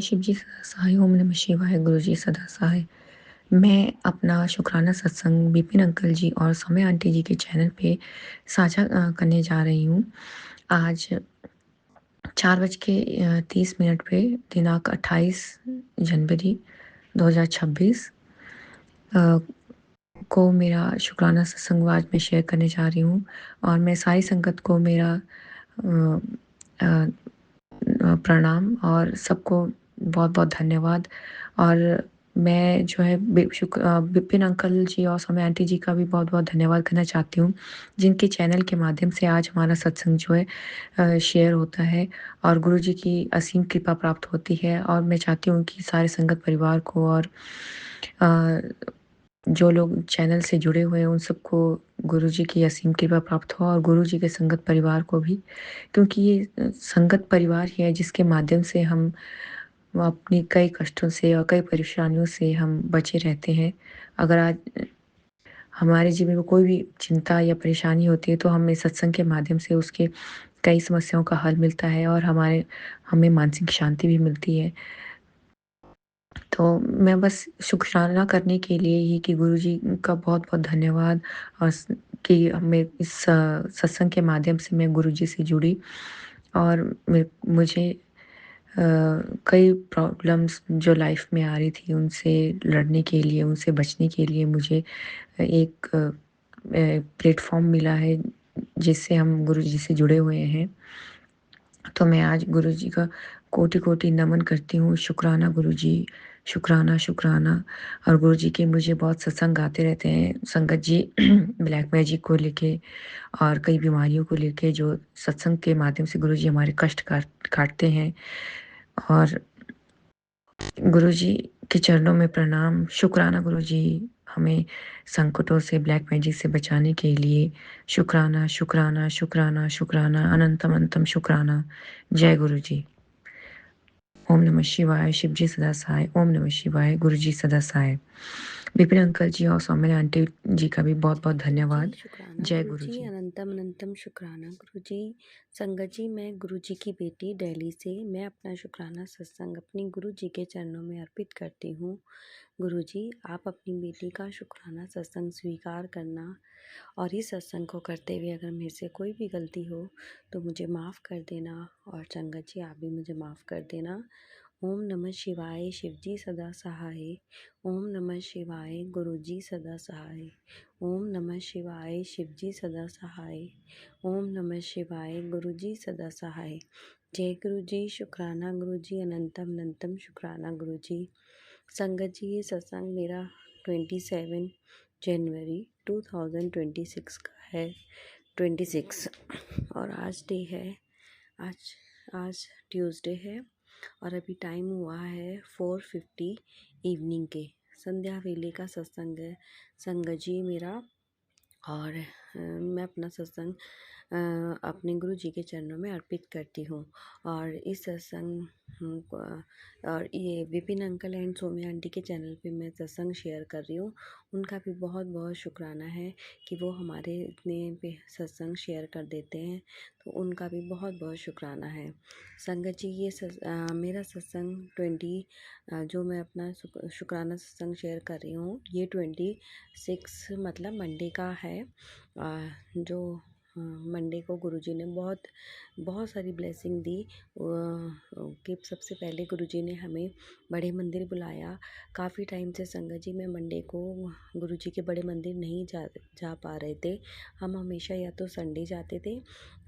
शिव जी सदा सहाय। ओम नमः शिवाय। गुरु जी सदा सहाय। मैं अपना शुक्राना सत्संग विपिन अंकल जी और सौम्या आंटी जी के चैनल पे साझा करने जा रही हूँ। आज 4:30 पे दिनांक 28 जनवरी 2026 अ, को मेरा शुक्राना सत्संग आज मैं शेयर करने जा रही हूँ और मैं सारी संगत को मेरा अ, अ, प्रणाम और सबको बहुत-बहुत धन्यवाद। और मैं जो है विपिन अंकल जी और सौम्या आंटी जी का भी बहुत-बहुत धन्यवाद करना चाहती हूँ, जिनके चैनल के माध्यम से आज हमारा सत्संग जो है शेयर होता है और गुरु जी की असीम कृपा प्राप्त होती है। और मैं चाहती हूँ कि सारे संगत परिवार को और अ, जो लोग चैनल से जुड़े हुए हैं उन सबको गुरुजी की असीम कृपा प्राप्त हो और गुरुजी के संगत परिवार को भी, क्योंकि ये संगत परिवार ही है जिसके माध्यम से हम अपनी कई कष्टों से और कई परेशानियों से हम बचे रहते हैं। अगर आज हमारे जीवन में कोई भी चिंता या परेशानी होती है तो हमें सत्संग के माध्यम से उसके कई समस्याओं का हल मिलता है और हमें मानसिक शांति भी मिलती है। तो मैं बस शुकराना करने के लिए ही कि गुरुजी का बहुत-बहुत धन्यवाद और कि हमें इस सत्संग के माध्यम से मैं गुरुजी से जुड़ी और मुझे कई प्रॉब्लम्स जो लाइफ में आ रही थी उनसे लड़ने के लिए, उनसे बचने के लिए मुझे एक प्लेटफ़ॉर्म मिला है जिससे हम गुरुजी से जुड़े हुए हैं। तो मैं आज गुरुजी का कोटि-कोटि नमन करती हूँ। शुकराना गुरुजी, शुकराना, शुकराना। और गुरुजी के मुझे बहुत सत्संग आते रहते हैं। संगत जी ब्लैक मैजिक को लेके और कई बीमारियों को लेके जो सत्संग के माध्यम से गुरुजी हमारे कष्ट काटते हैं। और गुरुजी के चरणों में प्रणाम। शुकराना गुरुजी, हमें संकटों से, ब्लैक मैजिक से बचाने के लिए शुकराना, शुकराना, शुकराना, शुकराना, अनंतम अनंतम शुकराना। जय गुरुजी। ओम नमः शिवाय। शिव जी सदा सहाय। ओम नमः शिवाय। गुरु जी सदा सहाय। विपिन अंकल जी और सौम्या आंटी जी का भी बहुत-बहुत जय गुरु जी, धन्यवाद। शुक्राना जय गुरु गुरु जी, जी। अनंतम अनंतम शुक्राना गुरु जी। संगत जी, मैं गुरु जी की बेटी दिल्ली से मैं अपना शुक्राना सत्संग अपनी गुरु जी के चरणों में अर्पित करती हूँ। गुरु जी, आप अपनी बेटी का शुक्राना सत्संग स्वीकार करना और इस सत्संग को करते हुए अगर मेरे से कोई भी गलती हो तो मुझे माफ़ कर देना। और संगत जी, आप भी मुझे माफ़ कर देना। ओम नमः शिवाय। शिव जी सदा सहाय। ओम नमः शिवाय। गुरु जी सदा सहाय। ओम नमः शिवाय। शिव जी सदा सहाय। ओम नमः शिवाय। गुरु जी सदा सहाय। जय गुरु जी, शुक्राना गुरु जी, अनंतम अनंतम शुक्राना गुरु जी। संगत जी, ये सत्संग मेरा 27 जनवरी 2026 का है। 26 और आज डे है, आज आज ट्यूसडे है और अभी टाइम हुआ है 4:50 इवनिंग के, संध्या वेले का सत्संग है संगत जी मेरा। और मैं अपना सत्संग अपने गुरु जी के चरणों में अर्पित करती हूँ। और इस सत्संग और ये Vipin uncle and Saumya aunty के चैनल पे मैं सत्संग शेयर कर रही हूँ। उनका भी बहुत बहुत शुक्राना है कि वो हमारे इतने पे सत्संग शेयर कर देते हैं, तो उनका भी बहुत बहुत शुक्राना है। संगत जी, ये मेरा सत्संग 20 जो मैं अपना शुक्राना सत्संग शेयर कर रही हूँ, ये 26 मतलब मंडे का है। जो मंडे को गुरुजी ने बहुत बहुत सारी ब्लेसिंग दी कि सबसे पहले गुरुजी ने हमें बड़े मंदिर बुलाया। काफ़ी टाइम से संगत जी मैं मंडे को गुरुजी के बड़े मंदिर नहीं जा पा रहे थे। हम हमेशा या तो संडे जाते थे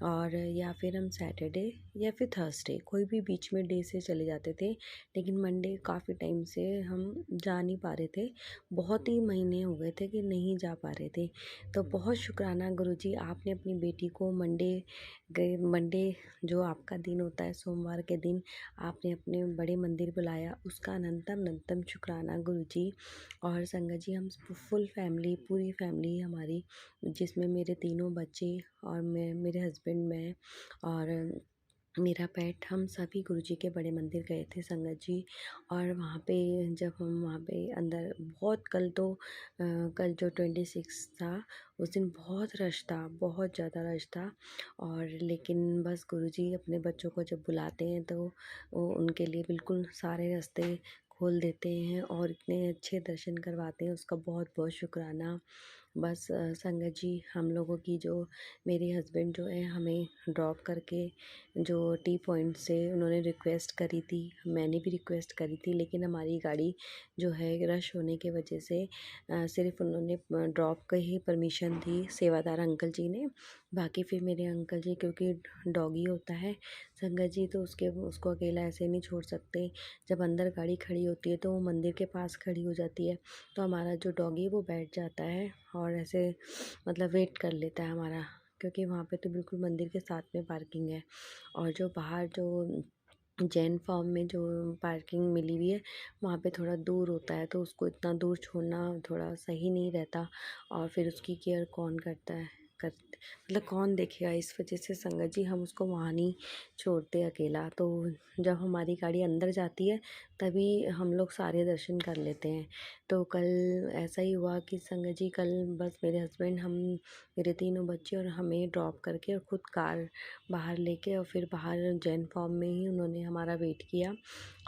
और या फिर हम सैटरडे या फिर थर्सडे, कोई भी बीच में डे से चले जाते थे। लेकिन मंडे काफ़ी टाइम से हम जा नहीं पा रहे थे, बहुत ही महीने हो गए थे कि नहीं जा पा रहे थे। तो बहुत शुक्राना गुरुजी, आपने अपनी बेटी को मंडे जो आपका दिन होता है सोमवार के दिन, आपने अपने बड़े मंदिर बुलाया, उसका अनंतम अनंतम शुक्राना गुरुजी। और संगत जी, हम फुल फैमिली, पूरी फैमिली हमारी, जिसमें मेरे तीनों बच्चे और मैं, मेरे हस्बैंड, मैं और मेरा पेट, हम सभी गुरुजी के बड़े मंदिर गए थे संगत जी। और वहाँ पे जब हम वहाँ पे अंदर बहुत, कल जो 26 था, उस दिन बहुत रश था, बहुत ज़्यादा रश था। और लेकिन बस गुरुजी अपने बच्चों को जब बुलाते हैं तो वो उनके लिए बिल्कुल सारे रास्ते खोल देते हैं और इतने अच्छे दर्शन करवाते हैं, उसका बहुत बहुत शुक्राना। बस संगत जी, हम लोगों की जो, मेरे हस्बैंड जो है हमें ड्रॉप करके जो टी पॉइंट से उन्होंने रिक्वेस्ट करी थी, मैंने भी रिक्वेस्ट करी थी, लेकिन हमारी गाड़ी जो है रश होने की वजह से सिर्फ उन्होंने ड्रॉप का ही परमिशन दी सेवादार अंकल जी ने। बाकी फिर मेरे अंकल जी, क्योंकि डॉगी होता है संगत जी, तो उसको अकेला ऐसे नहीं छोड़ सकते। जब अंदर गाड़ी खड़ी होती है तो वो मंदिर के पास खड़ी हो जाती है, तो हमारा जो डॉगी वो बैठ जाता है और ऐसे मतलब वेट कर लेता है हमारा, क्योंकि वहाँ पे तो बिल्कुल मंदिर के साथ में पार्किंग है। और जो बाहर जो जैन फार्म में जो पार्किंग मिली हुई है, वहाँ पे थोड़ा दूर होता है, तो उसको इतना दूर छोड़ना थोड़ा सही नहीं रहता। और फिर उसकी केयर कौन करता है, कर मतलब कौन देखेगा, इस वजह से संगत जी हम उसको वहाँ नहीं छोड़ते अकेला। तो जब हमारी गाड़ी अंदर जाती है तभी हम लोग सारे दर्शन कर लेते हैं। तो कल ऐसा ही हुआ कि संगत जी, कल बस मेरे हस्बैंड, हम, मेरे तीनों बच्चे और हमें ड्रॉप करके और ख़ुद कार बाहर लेके और फिर बाहर जैन फॉर्म में ही उन्होंने हमारा वेट किया।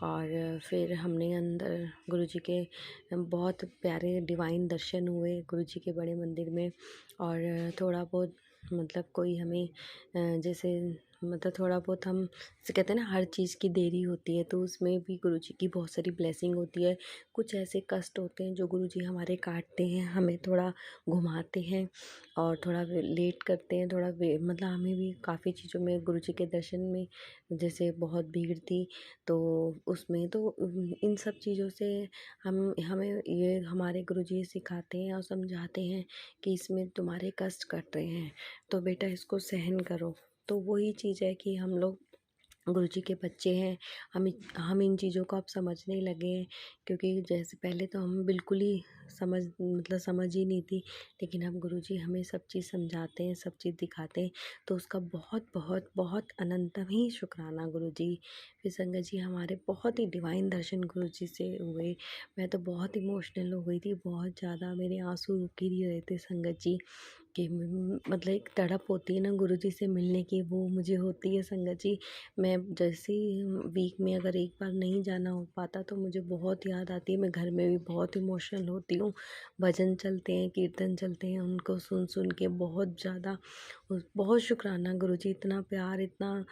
और फिर हमने अंदर गुरुजी के बहुत प्यारे डिवाइन दर्शन हुए गुरुजी के बड़े मंदिर में। और थोड़ा बहुत मतलब कोई हमें जैसे मतलब थोड़ा बहुत हम, जैसे कहते हैं ना, हर चीज़ की देरी होती है, तो उसमें भी गुरुजी की बहुत सारी ब्लेसिंग होती है। कुछ ऐसे कष्ट होते हैं जो गुरुजी हमारे काटते हैं, हमें थोड़ा घुमाते हैं और थोड़ा लेट करते हैं, थोड़ा मतलब हमें भी काफ़ी चीज़ों में गुरुजी के दर्शन में, जैसे बहुत भीड़ थी तो उसमें तो इन सब चीज़ों से हम हमें ये हमारे गुरुजी सिखाते हैं और समझाते हैं कि इसमें तुम्हारे कष्ट कट रहे हैं, तो बेटा इसको सहन करो। तो वही चीज़ है कि हम लोग गुरुजी के बच्चे हैं, हम इन चीज़ों को अब समझने लगे हैं। क्योंकि जैसे पहले तो हम बिल्कुल ही समझ ही नहीं थी, लेकिन अब गुरुजी हमें सब चीज़ समझाते हैं, सब चीज़ दिखाते हैं, तो उसका बहुत बहुत बहुत अनंतम ही शुक्राना गुरुजी। फिर संगत जी, हमारे बहुत ही डिवाइन दर्शन गुरुजी से हुए। मैं तो बहुत इमोशनल हो गई थी, बहुत ज़्यादा मेरे आंसू रुक ही नहीं रहे थे संगत जी। कि मतलब एक तड़प होती है ना गुरुजी से मिलने की, वो मुझे होती है संगत जी। मैं जैसे ही वीक में अगर एक बार नहीं जाना हो पाता तो मुझे बहुत याद आती है, मैं घर में भी बहुत इमोशनल होती हूँ। भजन चलते हैं, कीर्तन चलते हैं, उनको सुन सुन के बहुत ज़्यादा बहुत शुक्राना गुरुजी, इतना प्यार, इतना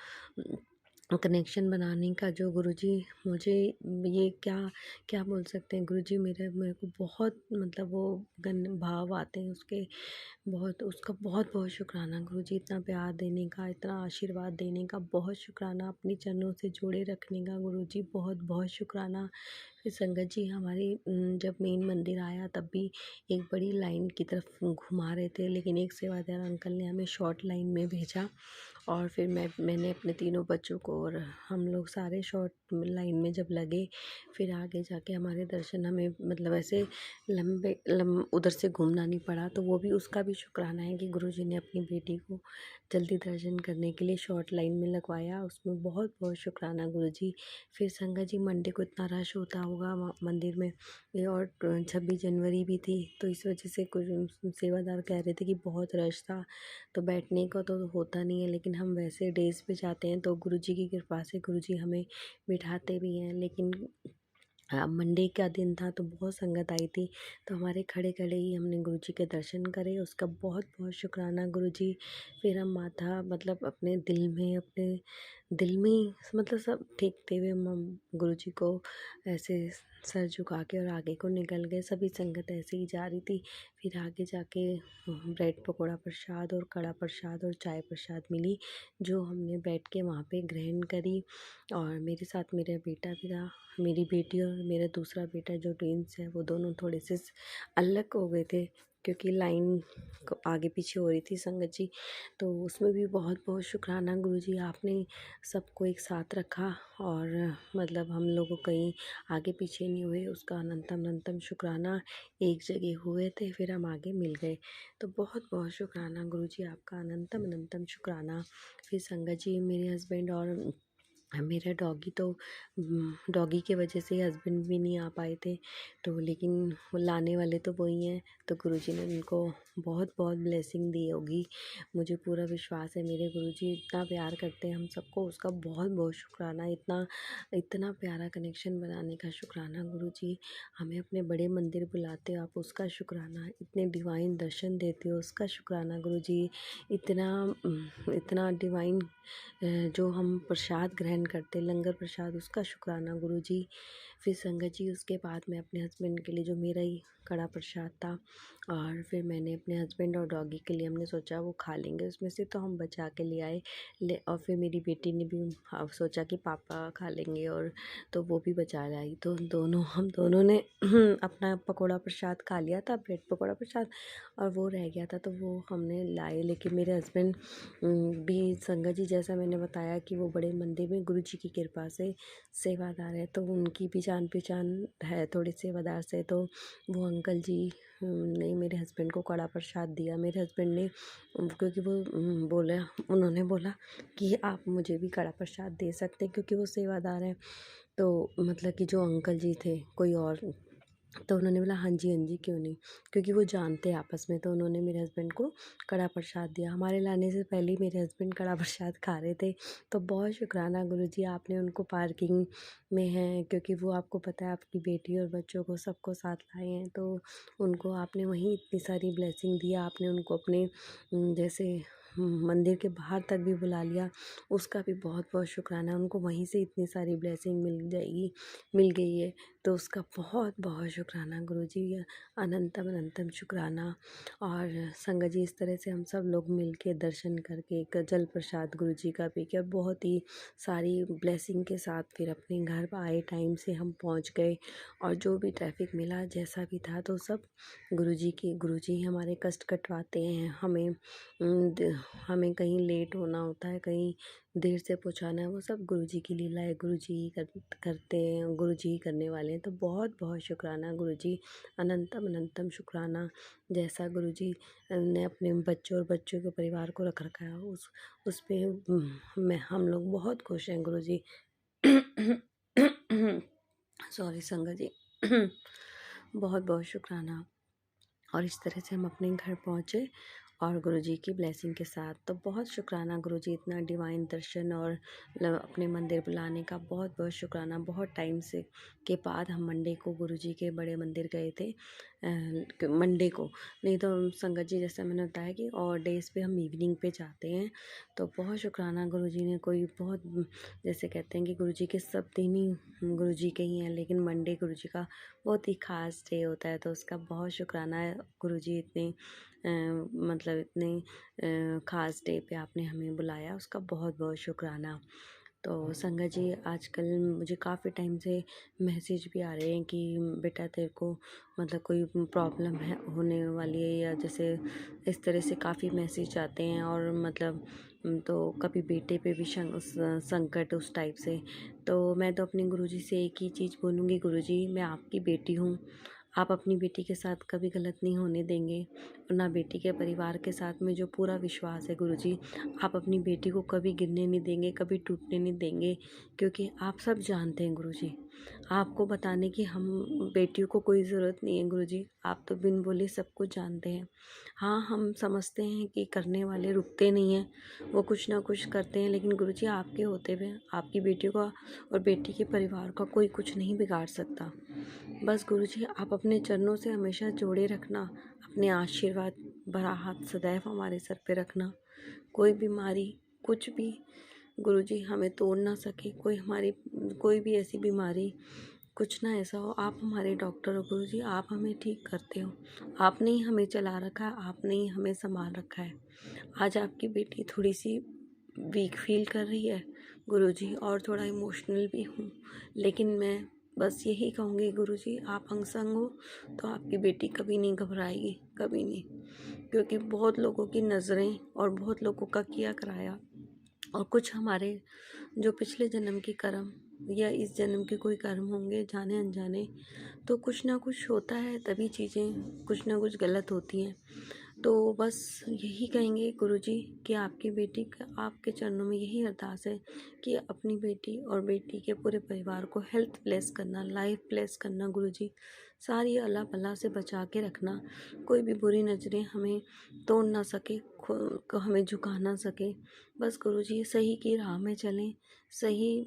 कनेक्शन बनाने का जो गुरुजी मुझे, ये क्या क्या बोल सकते हैं, गुरुजी मेरे को बहुत मतलब वो भाव आते हैं उसके, बहुत, उसका बहुत बहुत शुक्राना गुरुजी, इतना प्यार देने का, इतना आशीर्वाद देने का बहुत शुक्राना, अपनी चरणों से जोड़े रखने का गुरुजी, बहुत बहुत शुक्राना। फिर संगत जी, हमारी जब मेन मंदिर आया तब भी एक बड़ी लाइन की तरफ घुमा रहे थे, लेकिन एक सेवादार अंकल ने हमें शॉर्ट लाइन में भेजा। और फिर मैंने अपने तीनों बच्चों को और हम लोग सारे शॉर्ट लाइन में जब लगे, फिर आगे जाके हमारे दर्शन, हमें मतलब ऐसे उधर से घूमना नहीं पड़ा। तो वो भी, उसका भी शुक्राना है कि गुरुजी ने अपनी बेटी को जल्दी दर्शन करने के लिए शॉर्ट लाइन में लगवाया, उसमें बहुत बहुत शुक्राना गुरुजी। फिर संगत जी, मंडे को इतना रश होता होगा वहाँ मंदिर में, ये और 26 जनवरी भी थी, तो इस वजह से कुछ सेवादार कह रहे थे कि बहुत रश था, तो बैठने का तो होता नहीं है, लेकिन हम वैसे डेज पे जाते हैं तो गुरुजी की कृपा से गुरुजी हमें बिठाते भी हैं। लेकिन मंडे का दिन था तो बहुत संगत आई थी, तो हमारे खड़े खड़े ही हमने गुरुजी के दर्शन करे, उसका बहुत बहुत शुक्राना गुरुजी। फिर हम माथा मतलब अपने दिल में ही मतलब सब टेकते हुए हम गुरुजी को ऐसे सर झुका के और आगे को निकल गए, सभी संगत ऐसे ही जा रही थी। फिर आगे जाके ब्रेड पकौड़ा प्रसाद और कड़ा प्रसाद और चाय प्रसाद मिली, जो हमने बैठ के वहाँ पे ग्रहण करी। और मेरे साथ मेरा बेटा भी था, मेरी बेटी और मेरा दूसरा बेटा जो ट्विन्स है, वो दोनों थोड़े से अलग हो गए थे, क्योंकि लाइन आगे पीछे हो रही थी संगत जी। तो उसमें भी बहुत बहुत शुक्राना गुरुजी, आपने सबको एक साथ रखा और मतलब हम लोगों कहीं आगे पीछे नहीं हुए, उसका अनंतम अनंतम शुक्राना। एक जगह हुए थे फिर हम आगे मिल गए, तो बहुत बहुत शुक्राना गुरुजी, आपका अनंतम अनंतम शुक्राना। फिर संगत जी, मेरे हस्बैंड और मेरा डॉगी तो डॉगी की वजह से हस्बैंड भी नहीं आ पाए थे, तो लेकिन वो लाने वाले तो वही हैं। तो गुरुजी ने उनको बहुत बहुत ब्लेसिंग दी होगी, मुझे पूरा विश्वास है। मेरे गुरुजी इतना प्यार करते हैं हम सबको, उसका बहुत बहुत शुक्राना। इतना इतना प्यारा कनेक्शन बनाने का शुक्राना गुरुजी। हमें अपने बड़े मंदिर बुलाते हो आप, उसका शुक्राना। इतने डिवाइन दर्शन देते हो, उसका शुक्राना गुरुजी। इतना इतना डिवाइन जो हम प्रसाद ग्रहण करते, लंगर प्रसाद, उसका शुक्राना गुरुजी। फिर संगत जी, उसके बाद मैं अपने हस्बैंड के लिए, जो मेरा ही कड़ा प्रसाद था, और फिर मैंने अपने हस्बैंड और डॉगी के लिए, हमने सोचा वो खा लेंगे उसमें से, तो हम बचा के ले आए। और फिर मेरी बेटी ने भी सोचा कि पापा खा लेंगे, और तो वो भी बचा लाई। तो हम दोनों ने अपना पकौड़ा प्रसाद खा लिया था, ब्रेड पकौड़ा प्रसाद, और वो रह गया था तो वो हमने लाए। लेकिन मेरे हस्बैंड भी, संगत जी जैसा मैंने बताया कि वो बड़े मंदिर में गुरु जी की कृपा से सेवादार है, तो उनकी भी जान पहचान है थोड़ी सेवादार से। तो वो अंकल जी ने मेरे हस्बैंड को कड़ा प्रसाद दिया। मेरे हस्बैंड ने, क्योंकि वो उन्होंने बोला कि आप मुझे भी कड़ा प्रसाद दे सकते हैं, क्योंकि वो सेवादार हैं। तो मतलब कि जो अंकल जी थे कोई और, तो उन्होंने बोला हाँ जी हाँ जी, क्यों नहीं, क्योंकि वो जानते हैं आपस में। तो उन्होंने मेरे हस्बैंड को कड़ा प्रसाद दिया। हमारे लाने से पहले ही मेरे हस्बैंड कड़ा प्रसाद खा रहे थे। तो बहुत शुक्राना गुरुजी, आपने उनको पार्किंग में हैं, क्योंकि वो आपको पता है आपकी बेटी और बच्चों को सबको साथ लाए हैं, तो उनको आपने वहीं इतनी सारी ब्लेसिंग दिया। आपने उनको अपने जैसे मंदिर के बाहर तक भी बुला लिया, उसका भी बहुत बहुत शुक्राना। उनको वहीं से इतनी सारी ब्लेसिंग मिल गई है, तो उसका बहुत बहुत शुक्राना गुरुजी, अनंतम अनंतम शुक्राना। और संगत जी, इस तरह से हम सब लोग मिल के दर्शन करके एक जल प्रसाद गुरुजी का पी के, और बहुत ही सारी ब्लेसिंग के साथ फिर अपने घर आए। टाइम से हम पहुंच गए, और जो भी ट्रैफिक मिला जैसा भी था, तो सब गुरुजी हमारे कष्ट कटवाते हैं। हमें कहीं लेट होना होता है, कहीं देर से पहुंचाना है, वो सब गुरुजी की लीला है। गुरुजी ही करते हैं, गुरुजी ही करने वाले हैं। तो बहुत बहुत शुक्राना गुरुजी, अनंतम अनंतम शुक्राना। जैसा गुरुजी ने अपने बच्चों और बच्चों के परिवार को रख रखा है, उस पे मैं हम लोग बहुत खुश हैं गुरुजी। सॉरी संगत जी। बहुत बहुत शुक्राना। और इस तरह से हम अपने घर पहुँचे, और गुरुजी की ब्लेसिंग के साथ। तो बहुत शुक्राना गुरुजी, इतना डिवाइन दर्शन और अपने मंदिर बुलाने का बहुत बहुत शुक्राना। बहुत टाइम से के बाद हम मंडे को गुरुजी के बड़े मंदिर गए थे। मंडे को नहीं तो संगत जी, जैसा मैंने बताया कि और डेज पे हम इवनिंग पे जाते हैं। तो बहुत शुक्राना गुरुजी ने, कोई बहुत जैसे कहते हैं कि गुरुजी के सब दिन ही गुरुजी के ही हैं, लेकिन मंडे गुरुजी का बहुत ही ख़ास डे होता है। तो उसका बहुत शुक्राना है गुरुजी, इतने मतलब इतने ख़ास डे पे आपने हमें बुलाया, उसका बहुत बहुत शुक्राना। तो संगत जी, आजकल मुझे काफ़ी टाइम से मैसेज भी आ रहे हैं कि बेटा तेरे को मतलब कोई प्रॉब्लम है होने वाली है, या जैसे इस तरह से काफ़ी मैसेज आते हैं। और मतलब तो कभी बेटे पे भी संकट उस टाइप से। तो मैं तो अपने गुरुजी से एक ही चीज़ बोलूँगी, गुरुजी मैं आपकी बेटी हूँ, आप अपनी बेटी के साथ कभी गलत नहीं होने देंगे, और ना बेटी के परिवार के साथ में जो पूरा विश्वास है गुरुजी, आप अपनी बेटी को कभी गिरने नहीं देंगे, कभी टूटने नहीं देंगे। क्योंकि आप सब जानते हैं गुरुजी, आपको बताने की हम बेटियों को कोई ज़रूरत नहीं है गुरुजी, आप तो बिन बोले सब कुछ जानते हैं। हाँ, हम समझते हैं कि करने वाले रुकते नहीं हैं, वो कुछ ना कुछ करते हैं, लेकिन गुरुजी आपके होते हुए आपकी बेटियों का और बेटी के परिवार का कोई कुछ नहीं बिगाड़ सकता। बस गुरुजी, आप अपने चरणों से हमेशा जोड़े रखना, अपने आशीर्वाद भरा हाथ सदैव हमारे सर पे रखना। कोई बीमारी, कुछ भी गुरुजी हमें तोड़ ना सके, कोई भी ऐसी बीमारी, कुछ ना ऐसा हो। आप हमारे डॉक्टर हो गुरुजी, आप हमें ठीक करते हो, आपने ही हमें चला रखा है, आपने ही हमें संभाल रखा है। आज आपकी बेटी थोड़ी सी वीक फील कर रही है गुरुजी, और थोड़ा इमोशनल भी हूँ, लेकिन मैं बस यही कहूँगी गुरुजी, आप अंग-संग हो तो आपकी बेटी कभी नहीं घबराएगी, कभी नहीं। क्योंकि बहुत लोगों की नज़रें और बहुत लोगों का किया कराया और कुछ हमारे जो पिछले जन्म के कर्म या इस जन्म के कोई कर्म होंगे जाने अनजाने, तो कुछ ना कुछ होता है, तभी चीज़ें कुछ ना कुछ गलत होती हैं। तो बस यही कहेंगे गुरुजी कि आपकी बेटी का आपके चरणों में यही अरदास है कि अपनी बेटी और बेटी के पूरे परिवार को हेल्थ ब्लेस करना, लाइफ ब्लेस करना गुरुजी। सारी अल्लाह भला से बचा के रखना, कोई भी बुरी नज़रें हमें तोड़ ना सके, हमें झुका ना सके। बस गुरुजी सही की राह में चलें, सही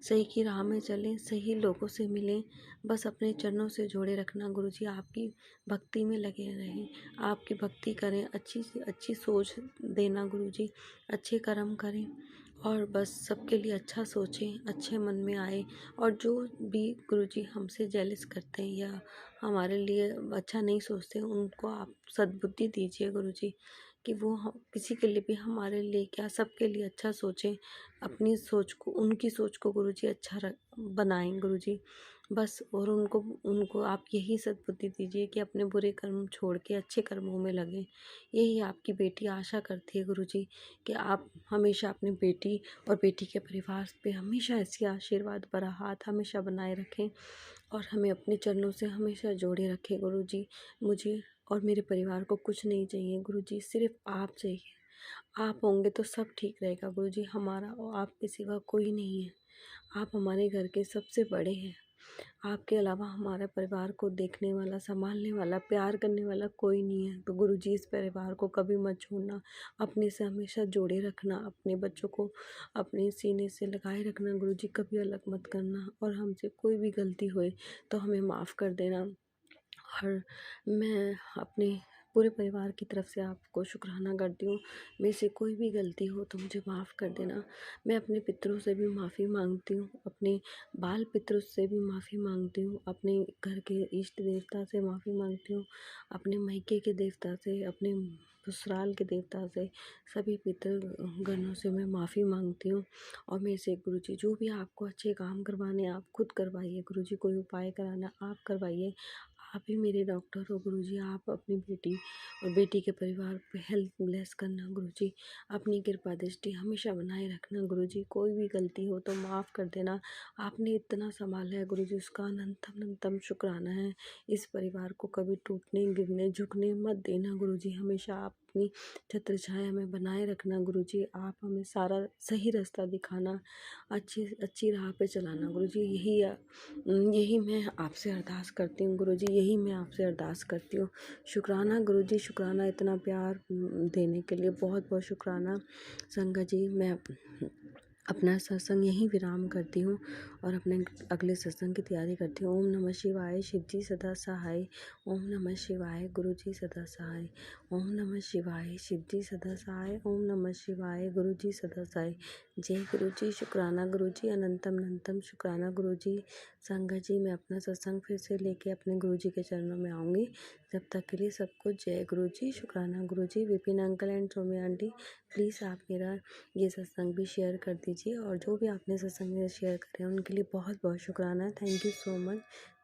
सही की राह में चलें, सही लोगों से मिलें। बस अपने चरणों से जोड़े रखना गुरुजी, आपकी भक्ति में लगे रहें, आपकी भक्ति करें, अच्छी से अच्छी सोच देना गुरुजी, अच्छे कर्म करें और बस सबके लिए अच्छा सोचें, अच्छे मन में आए। और जो भी गुरुजी हमसे जेलस करते हैं या हमारे लिए अच्छा नहीं सोचते, उनको आप सद्बुद्धि दीजिए गुरुजी कि वो किसी के लिए भी हमारे लिए क्या सबके लिए अच्छा सोचें। अपनी सोच को, उनकी सोच को गुरुजी अच्छा बनाएं गुरुजी। बस और उनको उनको आप यही सद्बुद्धि दीजिए कि अपने बुरे कर्म छोड़ के अच्छे कर्मों में लगें। यही आपकी बेटी आशा करती है गुरुजी कि आप हमेशा अपनी बेटी और बेटी के परिवार पे हमेशा ऐसी आशीर्वाद भरा हाथ हमेशा बनाए रखें और हमें अपने चरणों से हमेशा जोड़े रखें गुरुजी। मुझे और मेरे परिवार को कुछ नहीं चाहिए गुरुजी, सिर्फ आप चाहिए। आप होंगे तो सब ठीक रहेगा गुरुजी, हमारा और आपके सिवा कोई नहीं है। आप हमारे घर के सबसे बड़े हैं। आपके अलावा हमारे परिवार को देखने वाला, संभालने वाला, प्यार करने वाला कोई नहीं है। तो गुरुजी इस परिवार को कभी मत छोड़ना, अपने से हमेशा जोड़े रखना, अपने बच्चों को अपने सीने से लगाए रखना गुरुजी, कभी अलग मत करना। और हमसे कोई भी गलती होए तो हमें माफ़ कर देना। और मैं अपने पूरे परिवार की तरफ से आपको शुक्राना करती हूँ। मेरे से कोई भी गलती हो तो मुझे माफ़ कर देना। मैं अपने पितरों से भी माफ़ी मांगती हूँ, अपने बाल पितरों से भी माफ़ी मांगती हूँ, अपने घर के इष्ट देवता से माफ़ी मांगती हूँ, अपने मायके के देवता से, अपने ससुराल के देवता से, सभी पितर गणों से मैं माफ़ी मांगती हूँ। और मेरे से गुरुजी जो भी आपको अच्छे काम करवाने आप खुद करवाइए गुरुजी, कोई उपाय कराना आप करवाइए। आप ही मेरे डॉक्टर हो गुरुजी, आप अपनी बेटी और बेटी के परिवार पे हेल्थ ब्लेस करना गुरुजी, अपनी कृपा दृष्टि हमेशा बनाए रखना गुरुजी। कोई भी गलती हो तो माफ़ कर देना। आपने इतना संभाला है गुरुजी, उसका अनंतम अनंतम शुक्राना है। इस परिवार को कभी टूटने, गिरने, झुकने मत देना गुरुजी, हमेशा आप अपनी छत्र छाया में बनाए रखना गुरुजी। आप हमें सारा सही रास्ता दिखाना, अच्छी अच्छी राह पे चलाना गुरुजी। यही मैं आपसे अरदास करती हूँ गुरुजी, यही मैं आपसे अरदास करती हूँ। शुक्राना गुरुजी, शुक्राना इतना प्यार देने के लिए, बहुत बहुत शुक्राना। संगत जी, मैं अपना सत्संग यहीं विराम करती हूँ और अपने अगले सत्संग की तैयारी करती हूँ। ओम नमः शिवाय, शिव जी सदा सहाय। ओम नमः शिवाय, गुरु जी सदा सहाय। ओम नमः शिवाय, शिव जी सदा सहाय। ओम नमः शिवाय, गुरु जी सदा सहाय। जय गुरु जी, शुक्राना गुरु जी, अनंतम अनंतम शुक्राना गुरु जी। संगत जी, मैं अपना सत्संग फिर से लेके अपने गुरु जी के चरणों में आऊँगी। जब तक के लिए सबको जय गुरु जी, शुक्राना गुरु जी। Vipin uncle and Saumya aunty, please आप मेरा ये सत्संग भी शेयर कर दीजिए और जो भी आपने सत्संग में शेयर करे हैं उनके लिए बहुत बहुत शुक्राना। Thank you so much.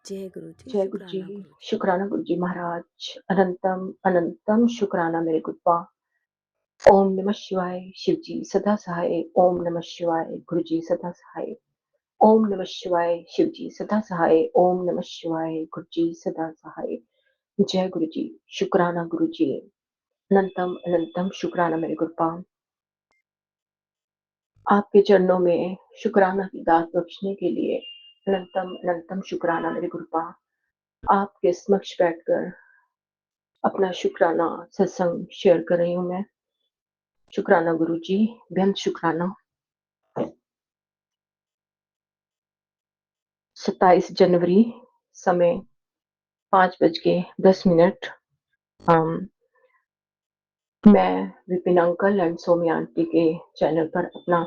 जय गुरु जी, जय गुरु जी, शुक्राना गुरु जी। शुक्राना गुरु जी महाराज, अनंतम अनंतम शुक्राना मेरे गुरुपा। ओम नमः शिवाय, शिव जी सदा सहाय। ओम नमः शिवाय, गुरु जी सदा सहाय। ओम नमः शिवाय, शिव जी सदा सहाय। ओम नमः शिवाय, गुरु जी सदा सहाय। जय गुरु जी, शुक्राना गुरु जी, अनंतम अनंतम शुक्राना मेरे गुरुपा। आपके चरणों में शुक्राना की दात बख्शने के लिए अनंतम अनंतम शुक्राना मेरे गुरुपा। आपके समक्ष बैठकर अपना शुक्राना सत्संग शेयर कर रही हूँ मैं। शुक्राना गुरु जी, बेहद शुक्राना। 27 जनवरी, समय 5:10। मैं Vipin uncle and Saumya aunty के चैनल पर अपना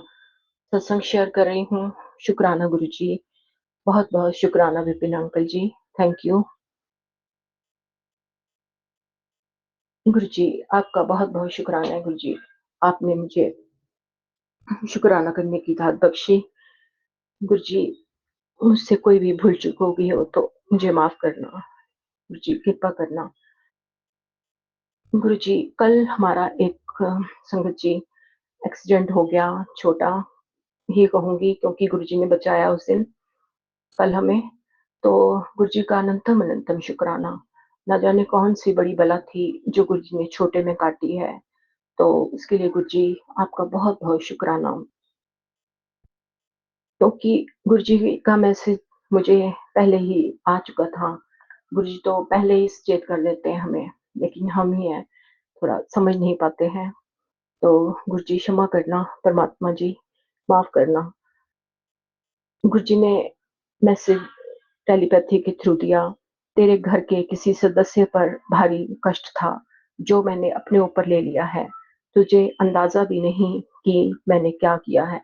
सत्संग शेयर कर रही हूँ। शुक्राना गुरु जी, बहुत बहुत शुक्राना Vipin uncle ji, thank you. Guru ji, आपका बहुत बहुत शुक्राना है गुरु जी, आपने मुझे शुक्राना करने की दात बख्शी। गुरु जी, मुझसे कोई भी भूल चूक हो गई हो तो मुझे माफ़ करना। गुरुजी कृपा करना। गुरुजी कल हमारा एक संगत जी एक्सीडेंट हो गया, छोटा ही कहूँगी क्योंकि गुरुजी ने बचाया उस दिन, कल हमें। तो गुरुजी का अनंतम-अनंतम शुक्राना। ना जाने कौन-सी बड़ी बला थी जो गुरुजी ने छोटे में काटी है, तो उसके लिए गुरुजी आपका बहुत-बहुत शुक्राना। क्योंकि गुरुजी का मैसेज मुझे पहले ही आ चुका था। गुरुजी तो पहले ही सचेत कर देते हैं हमें, लेकिन हम ही हैं, थोड़ा समझ नहीं पाते हैं। तो गुरुजी क्षमा करना, परमात्मा जी माफ़ करना। गुरुजी ने मैसेज टेलीपैथी के थ्रू दिया, तेरे घर के किसी सदस्य पर भारी कष्ट था, जो मैंने अपने ऊपर ले लिया है। तुझे अंदाज़ा भी नहीं कि मैंने क्या किया है,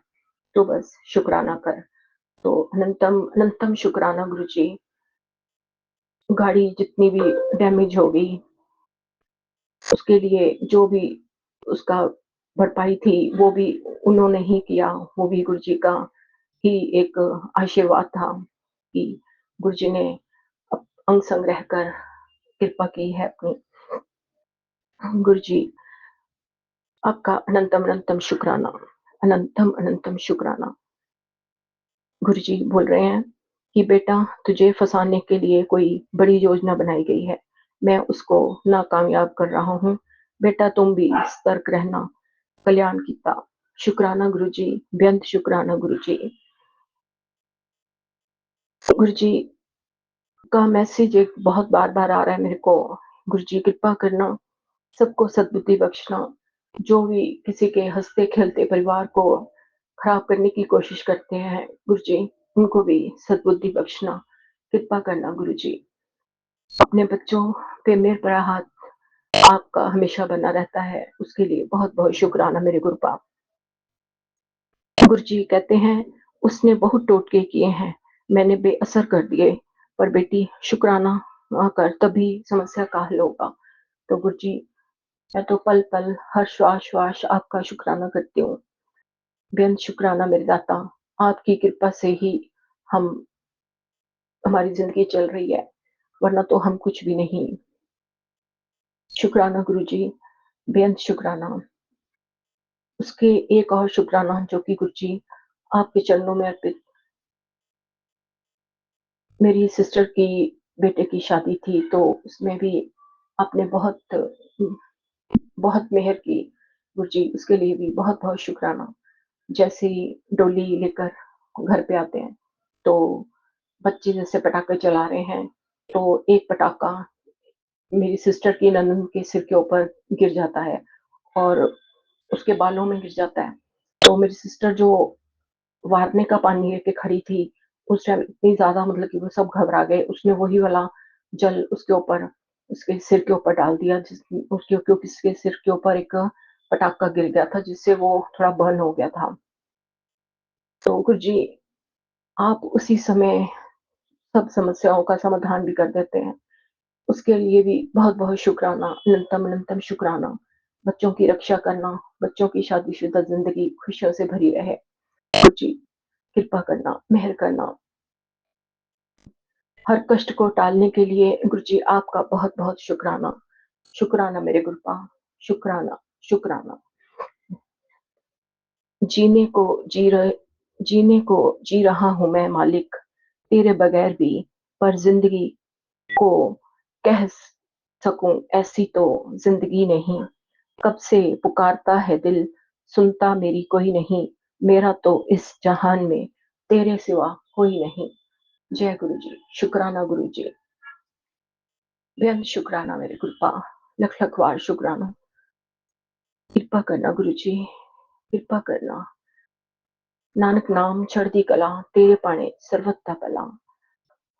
तो बस शुक्राना कर। तो अनंतम अनंतम शुक्राना गुरुजी। गाड़ी जितनी भी डैमेज हो गई, उसके लिए जो भी उसका भरपाई थी, वो भी उन्होंने ही किया, वो भी गुरुजी का ही एक आशीर्वाद था कि गुरुजी ने अंग संग रहकर कृपा की है अपनी। गुरुजी आपका अनंतम अनंतम शुक्राना, अनंतम अनंतम शुक्राना। गुरुजी बोल रहे हैं कि बेटा तुझे फंसाने के लिए कोई बड़ी योजना बनाई गई है, मैं उसको नाकामयाब कर रहा हूँ। बेटा तुम भी सतर्क रहना, कल्याण कीता। शुक्राना गुरुजी, बेअंत शुक्राना गुरुजी। गुरुजी का मैसेज एक बहुत बार-बार आ रहा है मेरे को। गुरुजी कृपा करना, सबको सद्बुद्धि बख्शना, जो भी किसी के हँसते-खेलते परिवार को खराब करने की कोशिश करते हैं, गुरुजी उनको भी सद्बुद्धि बख्शना, कृपा करना गुरुजी। अपने बच्चों पे मेहर भरा हाथ आपका हमेशा बना रहता है, उसके लिए बहुत-बहुत शुक्राना मेरे गुरुपाप। गुरुजी कहते हैं, उसने बहुत टोटके किए हैं, मैंने बेअसर कर दिए, पर बेटी शुक्राना कर तभी समस्या का हल होगा। तो गुरुजी मैं तो पल-पल, हर श्वास-श्वास आपका शुक्राना करती हूँ। बेअंत शुक्राना मेरे दाता, आपकी कृपा से ही हम हमारी ज़िंदगी चल रही है, वरना तो हम कुछ भी नहीं। शुक्राना गुरुजी, बेअंत शुक्राना। उसके एक और शुक्राना जो कि गुरुजी आपके चरणों में अर्पित। मेरी सिस्टर की बेटे की शादी थी, तो उसमें भी आपने बहुत मेहर की। गुरुजी उसके लिए भी बहुत-बहुत शुक्राना। जैसे ही डोली लेकर घर पे आते हैं, तो बच्चे जैसे पटाखे चला रहे हैं, तो एक पटाखा मेरी सिस्टर की ननंद के सिर के ऊपर गिर जाता है और उसके बालों में गिर जाता है। तो मेरी सिस्टर जो वारने का पानी लेके खड़ी थी, उस टाइम इतनी ज़्यादा मतलब कि वो सब घबरा गए। उसने वही वाला जल उसके ऊपर, उसके सिर के ऊपर डाल दिया जिस उसके क्योंकि उसके सिर के ऊपर एक पटाखा गिर गया था, जिससे वो थोड़ा बर्न हो गया था। तो गुरुजी आप उसी समय सब समस्याओं का समाधान भी कर देते हैं। उसके लिए भी बहुत-बहुत शुक्राना, अनंतम-अनंतम शुक्राना। बच्चों की रक्षा करना, बच्चों की शादीशुदा ज़िंदगी खुशियों से भरी रहे। गुरुजी कृपा करना, मेहर करना। हर कष्ट को टालने के लिए गुरुजी आपका बहुत-बहुत शुक्राना। शुक्राना मेरे गुरुपा, शुक्राना, शुक्राना। जीने को जी रहे जीने को जी रहा हूँ मैं मालिक, तेरे बगैर भी, पर ज़िंदगी को कह सकूँ ऐसी तो ज़िंदगी नहीं। कब से पुकारता है दिल, सुनता मेरी कोई नहीं। मेरा तो इस जहान में तेरे सिवा कोई नहीं। जय गुरुजी, शुक्राना गुरुजी। बेअंत शुक्राना मेरे गुरुपा, लख-लख बार शुक्राना। कृपा करना गुरुजी, कृपा करना। नानक नाम चढ़दी कला, तेरे पाणे सर्वथा भला।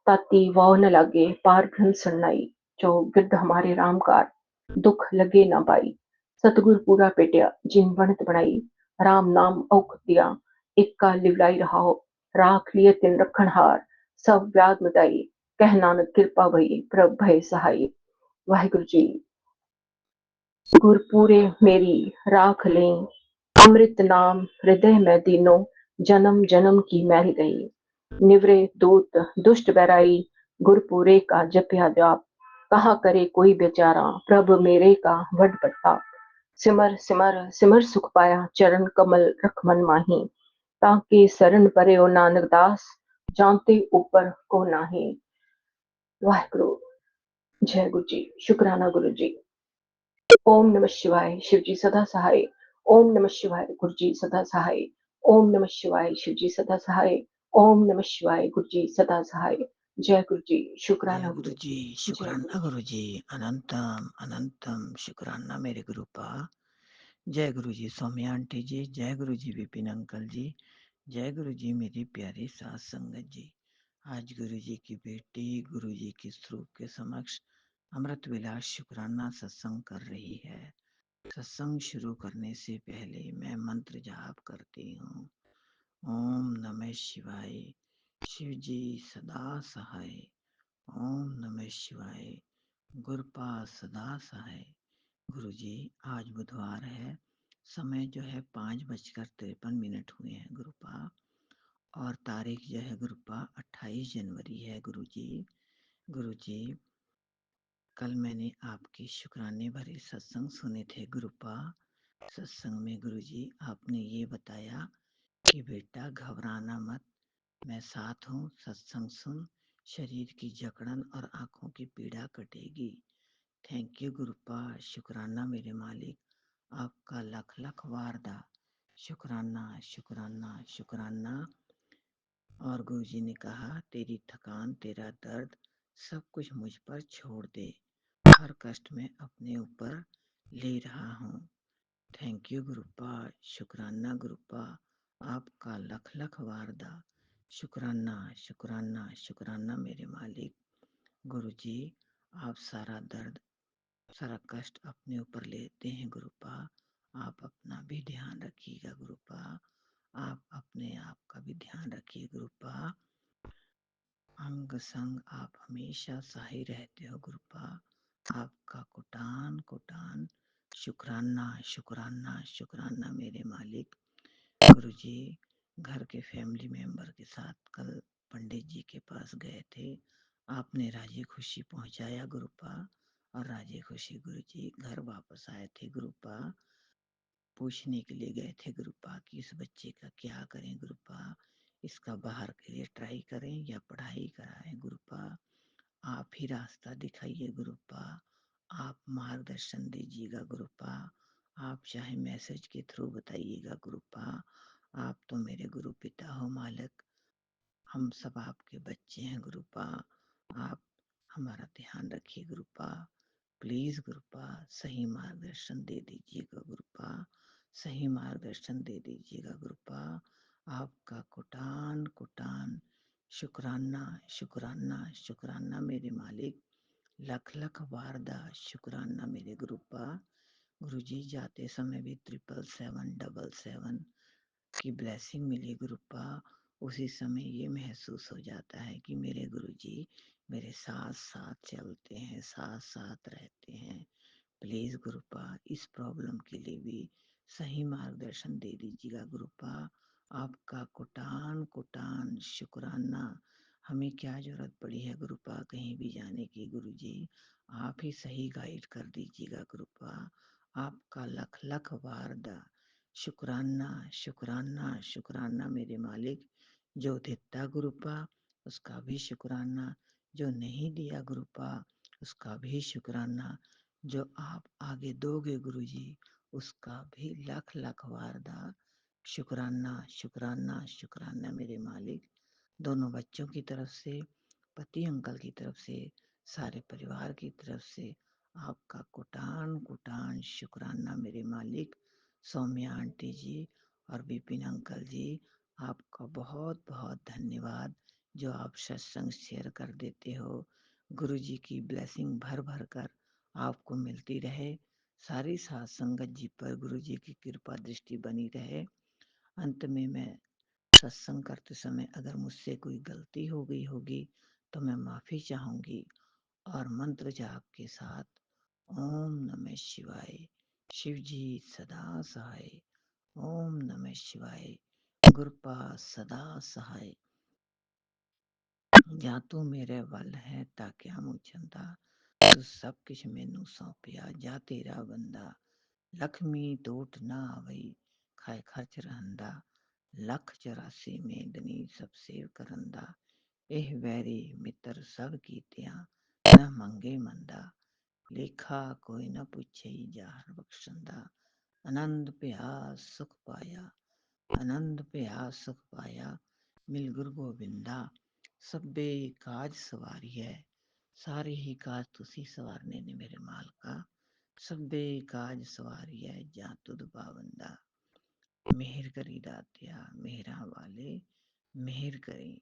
ताती वाव न लागे, पार ब्रह्म सरनाई, जो गिरध हमारे राम कार, दुख लगे ना पाई। सतगुर पूरा पेटिया, जिन बनत बनाई, राम नाम औख दिया, इक्का लिवलाई रहाओ, राख लिए तिन रखन हार, सब व्याध मिटाई, कह नानक कृपा भई, प्रभ भय सहाई। वाहिगुरु जी, गुरपुरे मेरी राख लें, अमृत नाम हृदय में दीनो, जन्म जन्म की मैल गई। निवरे दूत दुष्ट बैराई, गुरपुरे का जपया जाप, कहाँ करे कोई बेचारा, प्रभ मेरे का वड प्रताप। सिमर सिमर सिमर सुख पाया, चरण कमल रख मन माही, ताकि शरण परे ओ नानक दास, जानते ऊपर को नाही। वाहिगुरु। जय गुरु जी। शुक्राना गुरु जी। ओम नमः शिवाय, शिव जी सदा सहाय। ओम नमः शिवाय, गुरु जी सदा सहाय। ओम नमः शिवाय, शिव जी सदा सहाय। ओम नमः शिवाय, गुरु जी सदा सहाय। जय गुरु जी। जय शुक्राना गुरु गुरु जी, जी। जय गुरु शुक्राना जी। गुरु जी, अनंतम अनंतम शुक्राना मेरे गुरु पा। जय गुरु जी सौम्या आंटी जी, जय गुरु जी विपिन अंकल जी, जय गुरु जी मेरी प्यारी सास संगत जी। आज गुरु जी की बेटी गुरु जी की स्वरूप के समक्ष अमृत विलास शुक्राना सत्संग कर रही है। सत्संग शुरू करने से पहले मैं मंत्र जाप करती हूँ। ओम नमः शिवाय, शिव जी सदा सहाय। ओम नमः शिवाय, गुरपा सदा सहाय। गुरु जी आज बुधवार है, समय जो है 5:53 हुए हैं गुरुपा, और तारीख जो है गुरुपा 28 जनवरी है गुरु जी। गुरु जी कल मैंने आपकी शुक्राने भरे सत्संग सुने थे गुरुपा। सत्संग में गुरु जी आपने ये बताया कि बेटा घबराना मत, मैं साथ हूँ, सत्संग सुन, शरीर की जकड़न और आंखों की पीड़ा कटेगी। थैंक यू गुरुपा, शुक्राना मेरे मालिक, आपका लख लख वारदा। शुक्राना शुक्राना शुक्राना। और गुरुजी ने कहा तेरी थकान तेरा दर्द सब कुछ मुझ पर छोड़ दे, हर कष्ट में अपने ऊपर ले रहा हूँ। थैंक यू गुरुपा, शुक्राना गुरुपा, आपका लख लख वारदा। शुक्राना शुक्राना शुक्राना मेरे मालिक। गुरुजी आप सारा दर्द सारा कष्ट अपने ऊपर लेते हैं गुरुपा, आप अपना भी ध्यान रखिएगा गुरुपा, आप अपने आप का भी ध्यान रखिए गुरुपा। अंग संग आप हमेशा सही रहते हो गुरुपा, आपका कुटान कुटान शुक्राना शुक्राना शुक्राना मेरे मालिक। गुरुजी घर के फैमिली मेंबर के साथ कल पंडित जी के पास गए थे, आपने राजी खुशी पहुंचाया गुरुपा, और राजी खुशी गुरुजी घर वापस आए थे गुरुपा। पूछने के लिए गए थे गुरुपा कि इस बच्चे का क्या करें गुरुपा, इसका बाहर के लिए ट्राई करें या पढ़ाई कराएं गुरुपा, आप ही रास्ता दिखाइए गुरुपा, आप मार्गदर्शन दीजिएगा गुरुपा, आप चाहे मैसेज के थ्रू बताइएगा गुरुपा, आप तो मेरे गुरु पिता हो मालिक, हम सब आपके बच्चे हैं गुरुपा, आप हमारा ध्यान रखिए गुरुपा, प्लीज गुरुपा सही मार्गदर्शन दे दीजिएगा गुरुपा, सही मार्गदर्शन दे दीजिएगा गुरुपा, आपका कुटान कुटान शुक्राना शुक्राना शुक्राना मेरे मालिक, लख लख वारदा शुक्राना मेरे गुरुपा। गुरुजी जाते समय भी 77777 की ब्लेसिंग मिली गुरुपा, उसी समय ये महसूस हो जाता है कि मेरे गुरुजी मेरे साथ साथ चलते हैं, साथ साथ रहते हैं। प्लीज गुरुपा इस प्रॉब्लम के लिए भी सही मार्गदर्शन दे दीजिएगा गुरुपा, आपका कुटान कुटान शुक्राना। हमें क्या जरूरत पड़ी है गुरुपा कहीं भी जाने की, गुरुजी आप ही सही गाइड कर दीजिएगा गुरुपा, आपका लख लख वारदा। शुक्राना शुक्राना शुक्राना मेरे मालिक, जो देता गुरुपा उसका भी शुक्राना, जो नहीं दिया गुरुपा उसका भी शुक्राना, जो आप आगे दोगे गुरुजी उसका भी लख लख वारदा। शुक्राना शुक्राना शुक्राना मेरे मालिक, दोनों बच्चों की तरफ से, पति अंकल की तरफ से, सारे परिवार की तरफ से आपका कुटान कुटान शुक्राना मेरे मालिक। सौम्या आंटी जी और विपिन अंकल जी आपका बहुत बहुत धन्यवाद, जो आप सत्संग शेयर कर देते हो। गुरु जी की ब्लेसिंग भर भर कर आपको मिलती रहे, सारी साथ संगत जी पर गुरु जी की कृपा दृष्टि बनी रहे। अंत में मैं सत्संग करते समय अगर मुझसे कोई गलती हो गई होगी तो मैं माफी चाहूंगी, और मंत्र जाप के साथ ओम नमः शिवाय, शिव जी सदा सहाय। ओम नमः शिवाय, गुरुपा सदा सहाय। ਜਾਂ ਤੂੰ ਮੇਰੇ ਵੱਲ ਹੈ ਤਾਂ ਕਿਆ ਮੁਝੰਦਾ, ਤੂੰ ਸਭ ਕੁਛ ਮੈਨੂੰ ਸੌਂਪਿਆ ਜਾਂ ਤੇਰਾ ਬੰਦਾ। ਲਖਮੀ ਟੋਟ ਨਾ ਆਵਈ ਖਾਏ ਖਰਚ ਰਹਿੰਦਾ, ਲੱਖ 84 ਮੇਦਨੀ ਸਭ ਸੇਵ ਕਰਨ ਦਾ। ਇਹ ਵੈਰੀ ਮਿੱਤਰ ਸਭ ਕੀਤਿਆਂ ਨਾ ਮੰਗੇ ਮੰਦਾ, ਲੇਖਾ ਕੋਈ ਨਾ ਪੁੱਛੇ ਜਾਹਰ ਬਖਸ਼ਣ ਦਾ। ਆਨੰਦ ਭਿਆ ਸੁਖ ਪਾਇਆ, ਆਨੰਦ ਭਿਆ ਸੁਖ ਪਾਇਆ, ਮਿਲ ਗੁਰੂ ਗੋਬਿੰਦਾ। ਸਭੇ ਕਾਜ ਸਵਾਰੀਐ, ਸਾਰੇ ਹੀ ਕਾਜ ਤੁਸੀਂ ਸਵਾਰਨੇ ਨੇ ਮੇਰੇ ਮਾਲਕਾ। ਸਭੇ ਕਾਜ ਸਵਾਰੀਐ ਜਾਂ ਤੁਧ ਪਾਵੰਦਾ। ਮਿਹਰ ਕਰੀ ਦਾਤਿਆ ਮਿਹਰਾਂ ਵਾਲੇ, ਮਿਹਰ ਕਰੀ।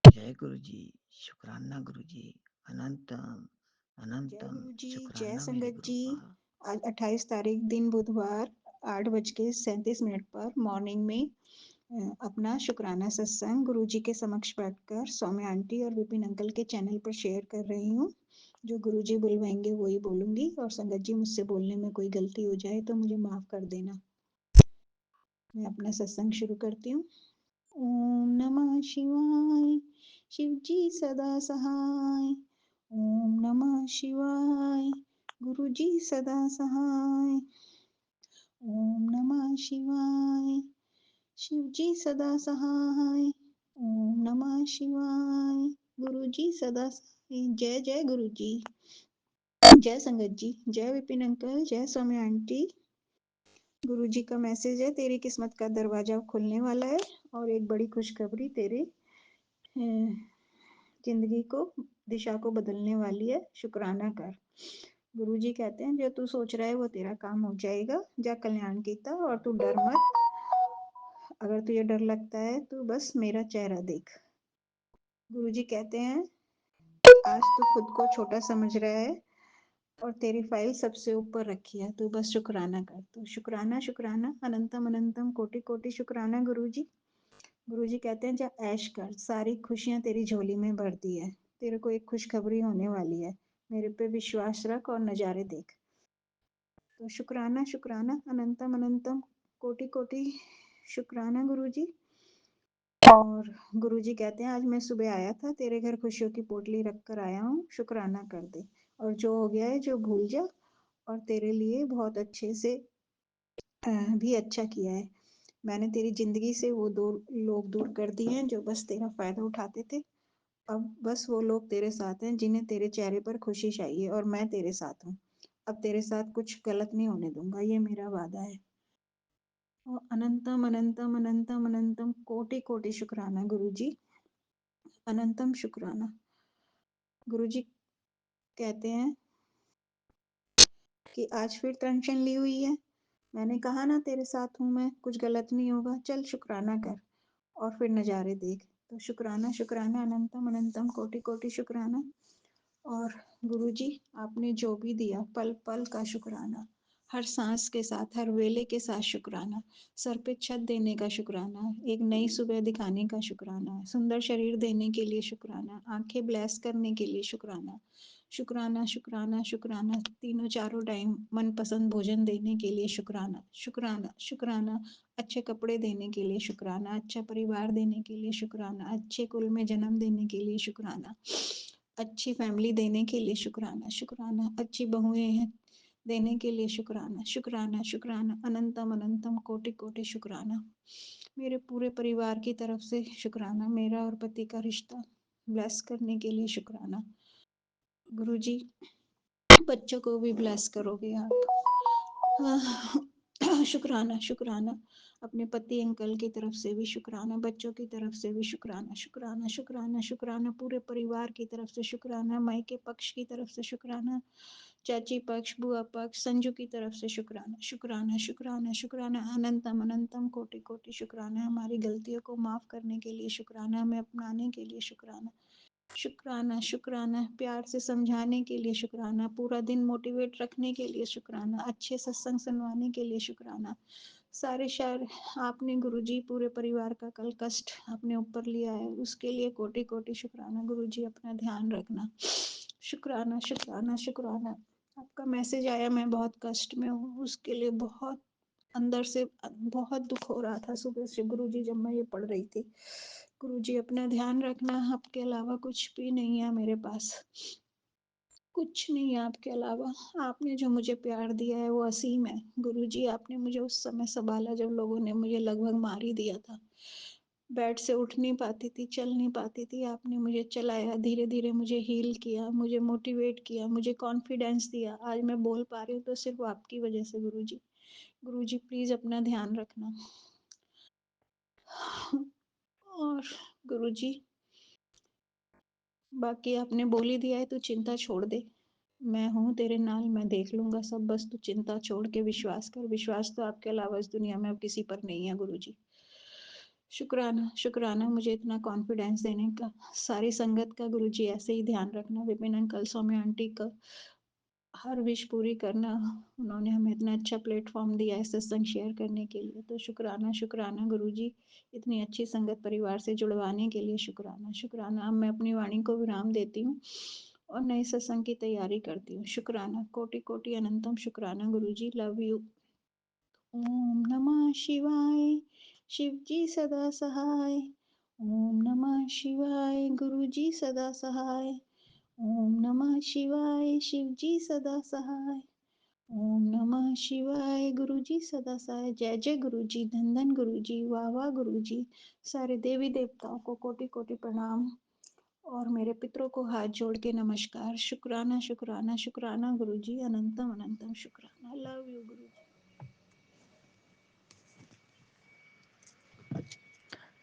जय गुरु जी, शुक्राना गुरु जी, अनंतम जय अनंतम गुरु जी, जय शुक्राना मेरे संगत गुरु जी। पा। आज 28 तारीख दिन बुधवार 8:37 पर मॉर्निंग में अपना शुक्राना सत्संग गुरु जी के समक्ष बैठकर सौम्या आंटी और विपिन अंकल के चैनल पर शेयर कर रही हूँ। जो गुरु जी बुलवाएंगे वही बोलूंगी, और संगत जी मुझसे बोलने में कोई गलती हो जाए तो मुझे माफ कर देना। मैं अपना सत्संग शुरू करती हूँ। ओम नमः शिवाय, शिव जी सदा सहाय। ओम नमः शिवाय, गुरु जी सदा सहाय। ओम नमः शिवाय, शिव जी सदा सहाय। ओम नमः शिवाय, गुरु जी सदा सहाय। जय जय गुरु जी, जय संगत जी, जय विपिन अंकल, जय सौम्या आंटी। गुरु जी का मैसेज है, तेरी किस्मत का दरवाजा खुलने वाला है और एक बड़ी खुशखबरी तेरे जिंदगी को, दिशा को बदलने वाली है। शुक्राना कर। गुरु जी कहते हैं जो तू सोच रहा है वो तेरा काम हो जाएगा। जा कल्याण कीता और तू डर मत। अगर तुझे डर लगता है तो बस मेरा चेहरा देख। गुरु जी कहते हैं आज तू खुद को छोटा समझ रहा है और तेरी फाइल सबसे ऊपर रखी है, तू बस शुक्राना कर। तो शुक्राना शुक्राना, अनंतम अनंतम, कोटि कोटि शुक्राना गुरु जी। गुरु जी कहते हैं जा ऐश कर, सारी खुशियां तेरी झोली में भर दी है। तेरे को एक खुशखबरी होने वाली है, मेरे पे विश्वास रख और नज़ारे देख। तो शुक्राना शुक्राना, अनंतम अनंतम, कोटि कोटि शुक्राना गुरु जी। और गुरु जी कहते हैं आज मैं सुबह आया था, तेरे घर खुशियों की पोटली रख कर आया हूँ, शुक्राना कर दे। और जो हो गया है जो भूल जा, और तेरे लिए बहुत अच्छे से भी अच्छा किया है। मैंने तेरी जिंदगी से वो दो लोग दूर कर दिए हैं जो बस तेरा फायदा उठाते थे। अब बस वो लोग तेरे साथ हैं जिन्हें तेरे चेहरे पर खुशी चाहिए, और मैं तेरे साथ हूँ। अब तेरे साथ कुछ गलत नहीं होने दूंगा, ये मेरा वादा है। और अनंतम अनंतम अनंतम अनंतम, कोटि कोटि शुक्राना गुरु जी। अनंतम शुक्राना। गुरु जी कहते हैं कि आज फिर टेंशन ली हुई है। मैंने कहा ना तेरे साथ हूँ मैं, कुछ गलत नहीं होगा, चल शुक्राना कर और फिर नज़ारे देख। तो शुक्राना शुक्राना, अनंतम अनंतम, कोटि कोटि शुक्राना। और गुरु जी आपने जो भी दिया पल पल का शुक्राना, हर सांस के साथ, हर वेले के साथ शुक्राना। सर पे छत देने का शुक्राना, एक नई सुबह दिखाने का शुक्राना, सुंदर शरीर देने के लिए शुक्राना, आंखें ब्लेस करने के लिए शुक्राना। शुक्राना शुक्राना शुक्राना, तीनों चारों टाइम मनपसंद भोजन देने के लिए शुक्राना शुक्राना शुक्राना। अच्छे कपड़े देने के लिए शुक्राना, अच्छा परिवार देने के लिए शुक्राना, अच्छे कुल में जन्म देने के लिए शुक्राना, अच्छी फैमिली देने के लिए शुक्राना शुक्राना, अच्छी बहुएं हैं देने के लिए शुक्राना शुक्राना शुक्राना, अनंतम अनंतम, कोटि कोटि शुक्राना। मेरे पूरे परिवार की तरफ से शुक्राना, मेरा और पति का रिश्ता ब्लेस करने के लिए शुक्राना। गुरु जी बच्चों को भी ब्लेस करोगे आप। शुक्राना शुक्राना, अपने पति अंकल की तरफ से भी शुक्राना, बच्चों की तरफ से भी शुक्राना शुक्राना शुक्राना शुक्राना, पूरे परिवार की तरफ से शुक्राना, मायके पक्ष की तरफ से शुक्राना, चाची पक्ष, बुआ पक्ष, संजू की तरफ से शुक्राना शुक्राना शुक्राना शुक्राना, अनंतम अनंतम, कोटि कोटि शुक्राना। हमारी गलतियों को माफ़ करने के लिए शुक्राना, हमें अपनाने के लिए शुक्राना शुक्राना शुक्राना, प्यार से समझाने के लिए शुक्राना, पूरा दिन मोटिवेट रखने के लिए शुक्राना, अच्छे सत्संग सुनवाने के लिए शुक्राना। सारे शहर आपने गुरु जी पूरे परिवार का कल कष्ट अपने ऊपर लिया है, उसके लिए कोटि कोटि शुक्राना। गुरु जी अपना ध्यान रखना। शुक्राना शुक्राना शुक्राना। आपका मैसेज आया, मैं बहुत कष्ट में हूँ, उसके लिए बहुत अंदर से बहुत दुख हो रहा था सुबह से गुरु जी जब मैं ये पढ़ रही थी। गुरुजी अपना ध्यान रखना, आपके अलावा कुछ भी नहीं है मेरे पास। कुछ नहीं है आपके अलावा। आपने जो मुझे प्यार दिया है वो असीम है। गुरुजी आपने मुझे उस समय सँभाला जब लोगों ने मुझे लगभग मार ही दिया था। बेड से उठ नहीं पाती थी, चल नहीं पाती थी, आपने मुझे चलाया, धीरे-धीरे मुझे हील किया, मुझे मोटिवेट किया, मुझे कॉन्फिडेंस दिया। आज मैं बोल पा रही हूँ तो सिर्फ़ आपकी वज़ह से गुरुजी। गुरुजी प्लीज़ अपना ध्यान रखना। और गुरुजी बाकी आपने बोल ही दिया है तू चिंता छोड़ दे। मैं हूँ तेरे नाल, मैं देख लूँगा सब, बस तू चिंता छोड़ के विश्वास कर। विश्वास तो आपके अलावा इस दुनिया में अब किसी पर नहीं है गुरुजी। शुक्राना, शुक्राना मुझे इतना कॉन्फिडेंस देने का। सारी संगत का गुरुजी ऐसे ही ध्यान रखना। विपिन अंकल, सौम्या आंटी का हर विश पूरी करना। उन्होंने हमें इतना अच्छा प्लेटफ़ॉर्म दिया है सत्संग शेयर करने के लिए। तो शुक्राना, शुक्राना गुरुजी, इतनी अच्छी संगत परिवार से जुड़वाने के लिए शुक्राना, शुक्राना। अब मैं अपनी वाणी को विराम देती हूँ और नए सत्संग की तैयारी करती हूँ। शुक्राना, कोटि-कोटि अनंतम शुक्राना गुरुजी, लव यू। ओम नमः शिवाय, शिव जी सदा सहाय। ओम नमः शिवाय, गुरुजी सदा सहाय। ओम नमः शिवाय, शिव जी सदा सहाय। ओम नमः शिवाय, गुरुजी सदा सहाय। जय जय गुरुजी, धन धन गुरुजी, वाह वाह गुरुजी। सारे देवी देवताओं को कोटि कोटि प्रणाम और मेरे पितरों को हाथ जोड़ के नमस्कार। शुक्राना, शुक्राना, शुक्राना गुरुजी, अनंतम अनंतम शुक्राना। लव यू गुरुजी।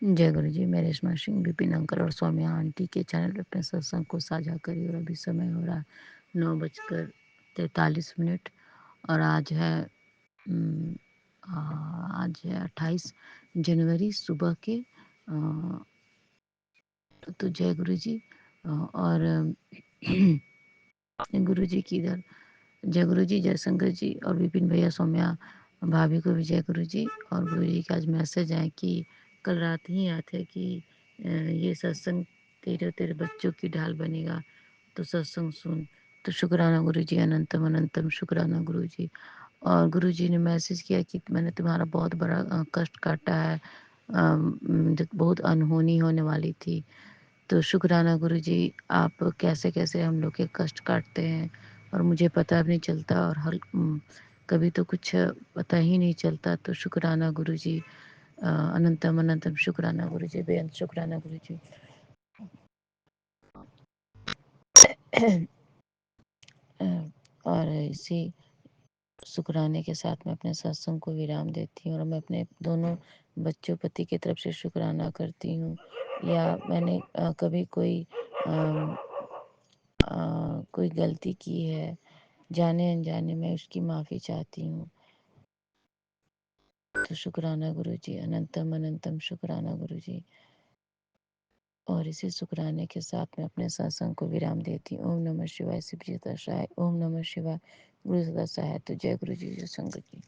जय गुरु जी। मैं रेशमा सिंह, विपिन अंकल और सौम्या आंटी के चैनल पे अपने सत्संग को साझा करी और अभी समय हो रहा है 9:43 और उम, आज है 28 जनवरी सुबह के। तो जय गुरु जी। और गुरु जी की इधर जय गुरु जी, जय शंकर जी और विपिन भैया, सौम्या भाभी को भी जय गुरु जी। और गुरु जी का आज मैसेज आए कि कल रात ही आए थे कि ये सत्संग तेरे और तेरे बच्चों की ढाल बनेगा, तो सत्संग सुन। तो शुक्राना गुरु जी, अनंतम अनंतम शुक्राना गुरु जी। और गुरु जी ने मैसेज किया कि मैंने तुम्हारा बहुत बड़ा कष्ट काटा है, जो बहुत अनहोनी होने वाली थी। तो शुक्राना गुरु जी, आप कैसे कैसे हम लोग के कष्ट काटते हैं और मुझे पता भी नहीं चलता और कभी तो कुछ पता ही नहीं चलता। तो शुक्राना गुरु जी, अनंतम अनंतम शुक्राना गुरु जी, बेअंत शुक्राना गुरु जी। और इसी शुक्राने के साथ मैं अपने सत्संग को विराम देती हूँ और मैं अपने दोनों बच्चों पति की तरफ से शुक्राना करती हूँ। या मैंने कभी कोई गलती की है जाने अनजाने में, उसकी माफ़ी चाहती हूँ। तो शुक्राना गुरु जी, अनंतम अनंतम शुक्राना गुरु जी। और इसी शुक्राने के साथ मैं अपने सत्संग को विराम देती हूँ। ओम नमः शिवाय, शिव जी सदा सहाय। ओम नमः शिवाय, गुरु सदा सहाय। तो जय गुरु जी, जय शंकर जी।